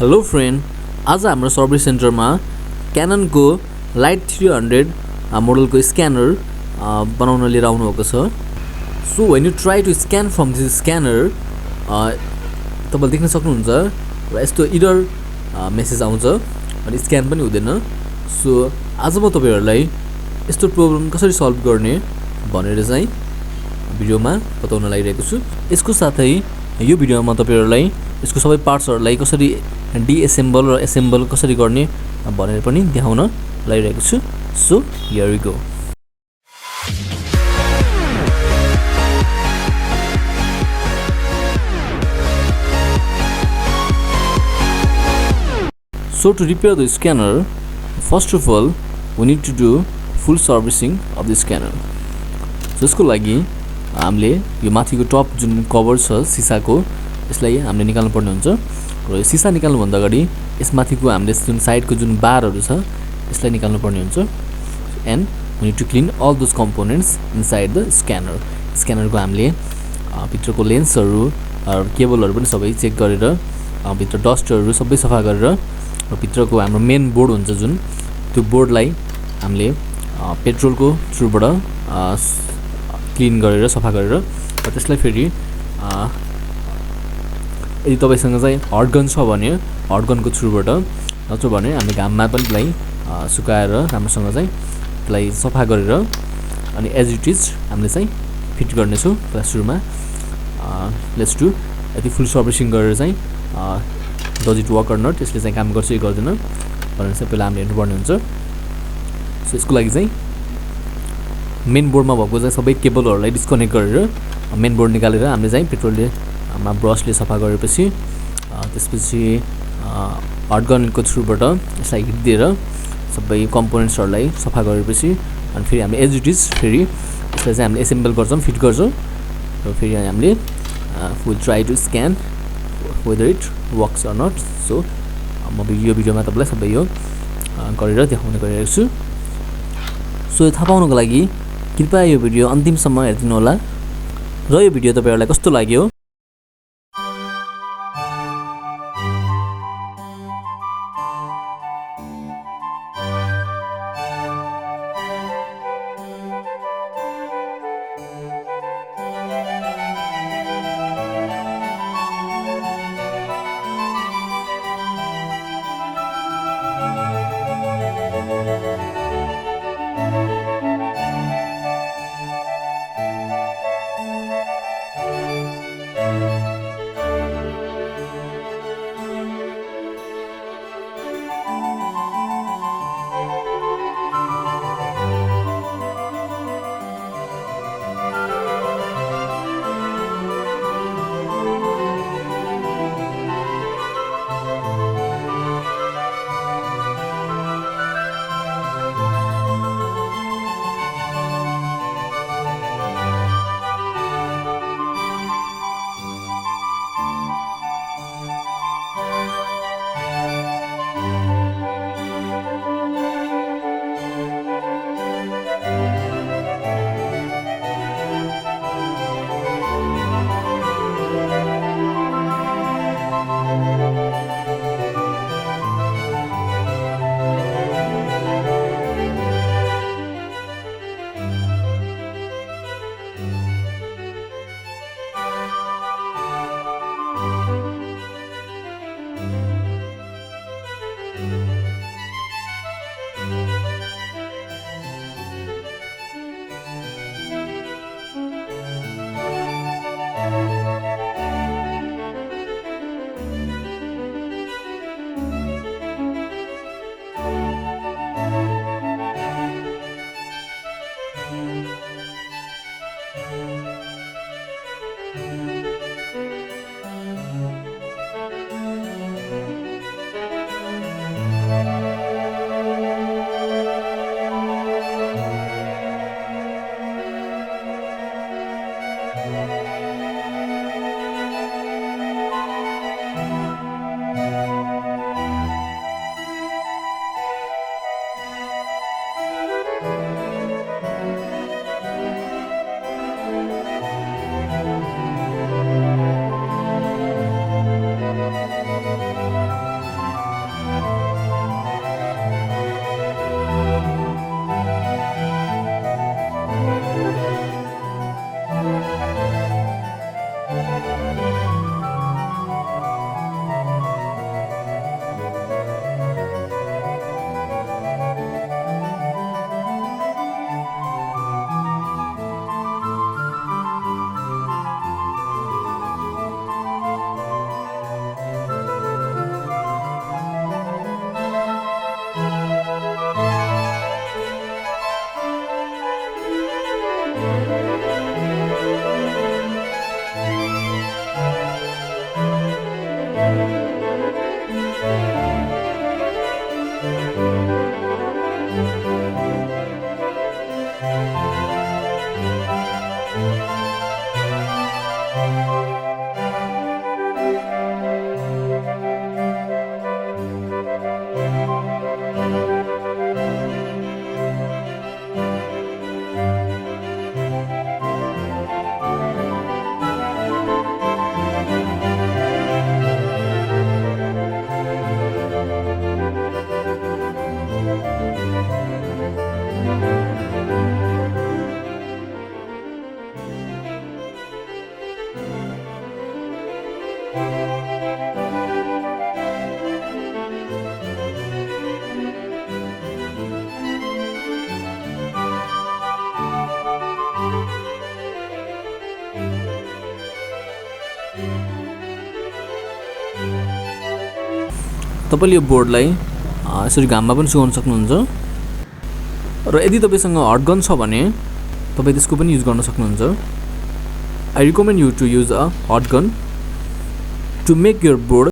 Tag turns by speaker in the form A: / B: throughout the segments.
A: Hello friend, आज हाम्रो service सेन्टरमा क्याननको लाइट 300 मोडलको स्क्यानर बनाउन लिएर आउनुभएको छ। So when you try to scan from this scanner तपाईँले देख्न सक्नुहुन्छ र यस्तो इरर मेसेज आउँछ अनि स्क्यान पनि हुँदैन। सो आज म तपाईँहरूलाई यस्तो प्रब्लम कसरी सल्भ गर्ने भनेर चाहिँ भिडियोमा बताउन लागिरहेको छु। यसको साथै यो भिडियोमा तपाईँहरूलाई यसको सबै पार्ट्सहरूलाई कसरी डिएसेम्बल र एसेम्बल कसरी गर्ने भनेर पनि देखाउन लागिरहेको छु। So here we go. So to repair the scanner, first of all we need to do full servicing of the scanner. So यसको लागि हामीले यो माथिको टप जुन कभर छ सिसाको यसलाई हामीले निकाल्नु पर्ने हुन्छ र यो सिसा निकाल्नु भन्दा अगाडि यसमाथिको हामीले जुन साइडको जुन बारहरू छ यसलाई निकाल्नु पर्ने हुन्छ। And we need to clean all those components inside the scanner. स्क्यानरको हामीले भित्रको लेन्सहरू केबलहरू पनि सबै चेक गरेर भित्र डस्टहरू सबै सफा गरेर र भित्रको हाम्रो मेन बोर्ड हुन्छ जुन त्यो बोर्डलाई हामीले पेट्रोलको थ्रुबाट क्लिन गरेर सफा गरेर र त्यसलाई फेरि यदि तपाईसँग चाहिँ हट गन छ भने हट गनको थ्रुबाट नत्र भने हामीले घाममा पनि त्यसलाई सुकाएर राम्रोसँग चाहिँ त्यसलाई सफा गरेर अनि एज इट इज हामीले चाहिँ फिट गर्नेछौँ। प्लस सुरुमा लेट्स डु यदि फुल सर्भिसिङ गरेर चाहिँ does it work or not यसले चाहिँ काम गर्छ कि गर्दैन भनेर चाहिँ पहिला हामीले हेर्नुपर्ने हुन्छ। सो यसको लागि चाहिँ मेन बोर्डमा भएको चाहिँ सबै केबलहरूलाई डिस्कनेक्ट गरेर मेन बोर्ड निकालेर हामीले चाहिँ पेट्रोलले ब्रसले सफा गरेपछि त्यसपछि हट गनको थ्रुबाट यसलाई हिट दिएर सबै कम्पोनेन्ट्सहरूलाई सफा गरेपछि अनि फेरि हामीले एज इट इज फेरि यसलाई चाहिँ हामीले एसेम्बल गर्छौँ, फिट गर्छौँ र फेरि हामीले will try to scan whether it works or not. So म यो भिडियोमा तपाईँलाई सबै यो गरेर देखाउने गरिरहेको छु। सो यो थाहा पाउनको लागि कृपया यो भिडियो अन्तिमसम्म हेरिदिनु होला र यो भिडियो तपाईँहरूलाई कस्तो लाग्यो तपाईले यो बोर्डलाई यसरी घाममा पनि सुकाउन सक्नुहुन्छ र यदि तपाईसँग हट गन छ भने तपाई त्यसको पनि युज गर्न सक्नुहुन्छ I recommend you to use a hot gun to make your board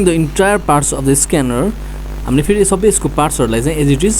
A: the entire parts of the scanner हामीले फेरि सबै यसको पार्ट्सहरुलाई चाहिँ as it is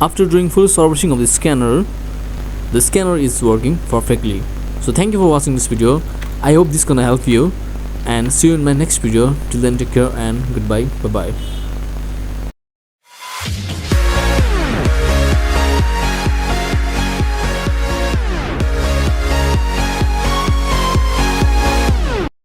A: After doing full servicing of the scanner is working perfectly. So thank you for watching this video. I hope this gonna help you, and see you in my next video. Till then, take care and goodbye. Bye bye.